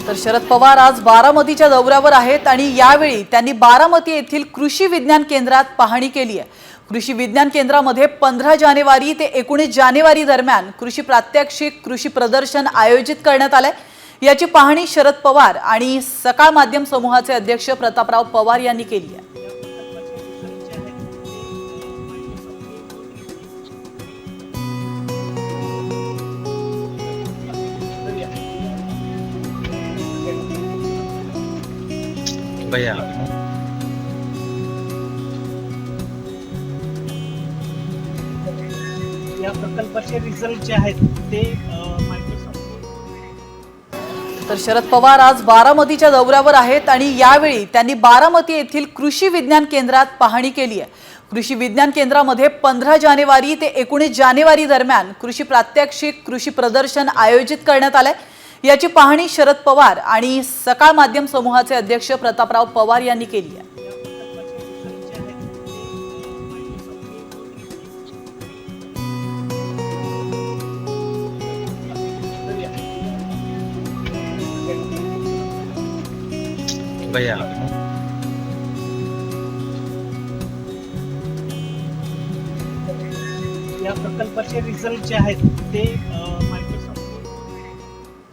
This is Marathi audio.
तर शरद पवार आज बारामतीच्या दौऱ्यावर आहेत आणि यावेळी त्यांनी बारामती येथील कृषी विज्ञान केंद्रात पाहणी केली आहे। कृषी विज्ञान केंद्रामध्ये 15 जानेवारी ते 19 जानेवारी दरम्यान कृषी प्रात्यक्षिक कृषी प्रदर्शन आयोजित करण्यात आले। याची पाहणी शरद पवार आणि सकाळ माध्यम समूहाचे अध्यक्ष प्रतापराव पवार यांनी केली आहे। भैया या प्रकल्पाचे रिझल्ट जे आहेत ते तर शरद पवार आज बारामतीच्या दौऱ्यावर आहेत आणि यावेळी त्यांनी बारामती येथील कृषी विज्ञान केंद्रात पाहणी केली आहे। कृषी विज्ञान केंद्रामध्ये 15 जानेवारी ते 19 जानेवारी दरम्यान कृषी प्रात्यक्षिक कृषी प्रदर्शन आयोजित करण्यात आले। याची पाहणी शरद पवार आणि सकाळ माध्यम समूहाचे अध्यक्ष प्रतापराव पवार यांनी केली आहे। भैया या प्रकल्पाचे रिझल्ट जे आहेत ते